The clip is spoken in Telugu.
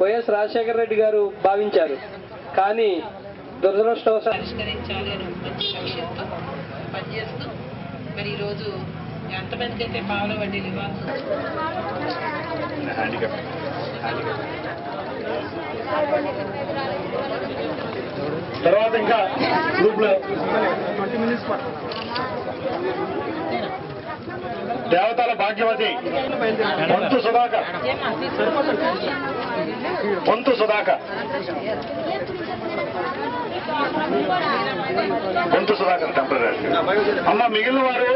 వైఎస్ రాజశేఖర రెడ్డి గారు భావించారు. కానీ దురదృష్టవశాత్తు పరిష్కరించాలి అని మంచి లక్ష్యంతో పనిచేస్తూ మరి ఈరోజు ఎంతమందికి అయితే పావుల వడ్డీలు ఇవ్వాల్సి తర్వాత ఇంకా గ్రూప్ లో దేవతల భాగ్యవతి వంతు సుధాకర్ టెంపరీ అమ్మ మిగిలిన వారు